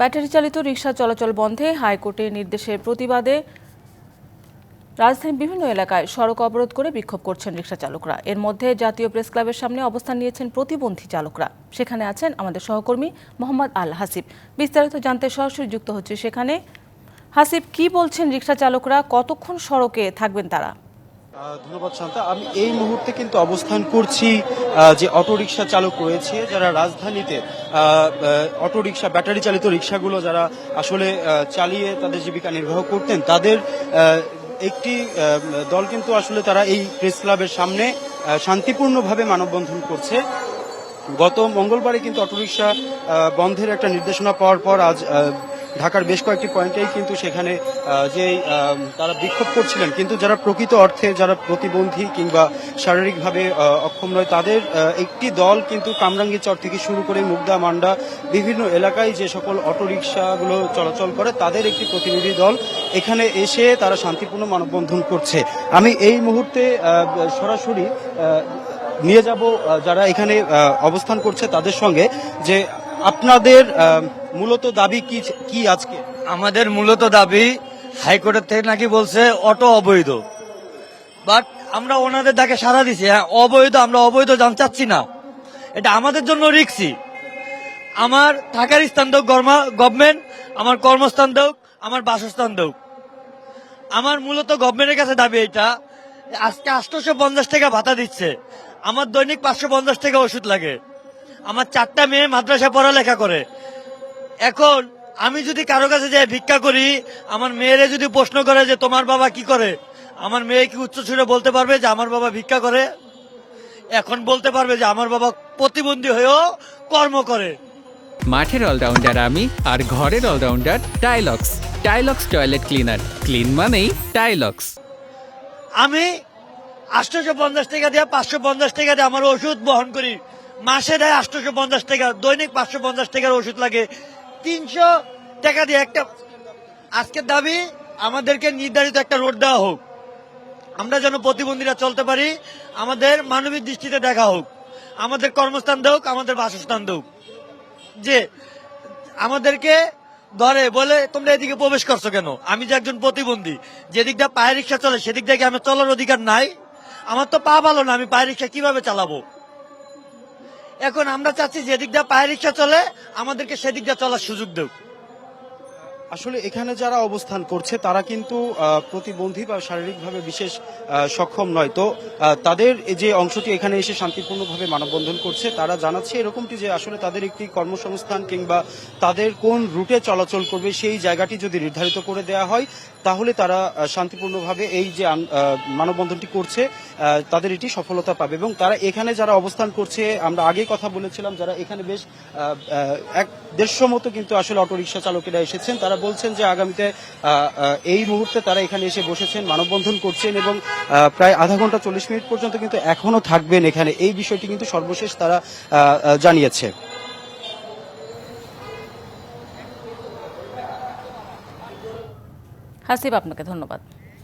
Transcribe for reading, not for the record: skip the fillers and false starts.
Battery চালিত রিকশা চলাচল বন্ধে হাইকোর্টের নির্দেশের প্রতিবাদে রাজধানীর বিভিন্ন এলাকায় সড়ক অবরোধ করে বিক্ষোভ করছেন রিকশা চালকরা। এর মধ্যে জাতীয় প্রেস ক্লাবের সামনে অবস্থান নিয়েছেন প্রতিবন্ধী চালকরা। সেখানে আছেন আমাদের সহকর্মী মোহাম্মদ আল হাসিব। বিস্তারিত জানতে সরাসরি যুক্ত হচ্ছে সেখানে। হাসিব, কি বলছেন রিকশা চালকরা, কতক্ষণ সড়কে থাকবেন তারা? ধন্যবাদ শান্তা। আমি এই মুহূর্তে কিন্তু অবস্থান করছি যে অটোরিকশা চালক রয়েছে যারা রাজধানীতে অটোরিকশা ব্যাটারি চালিত রিকশাগুলো যারা আসলে চালিয়ে তাদের জীবিকা নির্বাহ করতেন, তাদের একটি দল কিন্তু আসলে তারা এই প্রেস ক্লাবের সামনে শান্তিপূর্ণভাবে মানববন্ধন করছে। গত মঙ্গলবারে কিন্তু অটোরিকশা বন্ধের একটা নির্দেশনা পাওয়ার পর আজ ঢাকার বেশ কয়েকটি পয়েন্টেই কিন্তু সেখানে যে তারা বিক্ষোভ করছিলেন, কিন্তু যারা প্রকৃত অর্থে যারা প্রতিবন্ধী কিংবা শারীরিকভাবে অক্ষম নয়, তাদের একটি দল কিন্তু কামরাঙ্গীরচর থেকে শুরু করে মুগদা মান্ডা বিভিন্ন এলাকায় যে সকল অটোরিকশাগুলো চলাচল করে তাদের একটি প্রতিনিধি দল এখানে এসে তারা শান্তিপূর্ণ মানববন্ধন করছে। আমি এই মুহূর্তে সরাসরি নিয়ে যাব যারা এখানে অবস্থান করছে তাদের সঙ্গে, যে আপনাদের মূলত দাবি কি আজকে? আমাদের মূলত দাবি, হাইকোর্টের থেকে নাকি বলছে অটো অবৈধ, বাট আমরা ওনাদের ডাকে সাড়া দিছি। হ্যাঁ, অবৈধ, আমরা অবৈধ জান চাচ্ছি না, এটা আমাদের জন্য রিস্কি। আমার থাকার স্থান দেওক গভর্নমেন্ট, আমার কর্মস্থান দেওক, আমার বাসস্থান দেওক। আমার মূলত গভর্নমেন্টের কাছে দাবি এটা, আজকে 850 টাকা ভাতা দিচ্ছে, আমার দৈনিক 550 টাকা ওষুধ লাগে, আমার 4টা মেয়ে মাদ্রাসায় পড়ালেখা করে। এখন আমি যদি কারো কাছে যাই ভিক্ষা করি, আমার মেয়েরে যদি প্রশ্ন করে যে তোমার বাবা কি করে, আমার মেয়ে কি উচ্চ সুরে বলতে পারবে যে আমার বাবা ভিক্ষা করে? এখন বলতে পারবে যে আমার বাবা প্রতিবন্ধী হয়েও কর্ম করে। মাঠের অলরাউন্ডার আমি, আর ঘরের allrounder Tylox. Tylox toilet cleaner, clean মানেই টাইলক্স। আমি 850 টাকা দিয়ে 550 টাকা দিয়ে আমার ওষুধ বহন করি, মাসে দেয় 850 টাকা, দৈনিক 550 টাকার ওষুধ লাগে, 300 টাকা দিয়ে একটা। আজকের দাবি আমাদেরকে নির্ধারিত একটা রোড দেওয়া হোক, আমরা যেন প্রতিবন্ধীরা চলতে পারি, আমাদের মানবিক দৃষ্টিতে দেখা হোক, আমাদের কর্মস্থান দেওক, আমাদের বাসস্থান দেওক। যে আমাদেরকে ধরে বলে তোমরা এদিকে প্রবেশ করছো কেন? আমি যে একজন প্রতিবন্ধী, যেদিকটা পায়ে রিক্সা চলে সেদিক থেকে আমার চলার অধিকার নাই? আমার তো পা ভালো না, আমি পায়ে রিক্সা কিভাবে চালাবো? এখন আমরা চাচ্ছি যেদিকটা পায়ে রিক্সা চলে আমাদেরকে সেদিকটা চলার সুযোগ দেব। আসলে এখানে যারা অবস্থান করছে তারা কিন্তু প্রতিবন্ধী বা শারীরিকভাবে বিশেষ সক্ষম নয়। তো তাদের যে অংশটি এখানে এসে শান্তিপূর্ণভাবে মানববন্ধন করছে, তারা জানাচ্ছে এরকমটি যে আসলে তাদের একটি কর্মসংস্থান কিংবা তাদের কোন রুটে চলাচল করবে সেই জায়গাটি যদি নির্ধারিত করে দেওয়া হয়, তাহলে তারা শান্তিপূর্ণভাবে এই যে মানববন্ধনটি করছে তাদের এটি সফলতা পাবে। এবং তারা এখানে যারা অবস্থান করছে, আমরা আগেই কথা বলেছিলাম, যারা এখানে বেশ 150 মতো কিন্তু আসলে অটোরিকশা চালকেরা এসেছেন, তারা বলছেন যে আগামীতে এই মুহূর্তে তারা এখানে এসে বসেছেন, মানববন্ধন করছেন এবং প্রায় আধা ঘন্টা 40 মিনিট পর্যন্ত কিন্তু এখনো থাকবেন এখানে। এই বিষয়টি কিন্তু সর্বশেষ তারা জানিয়েছে। হাসিব, আপনাকে ধন্যবাদ।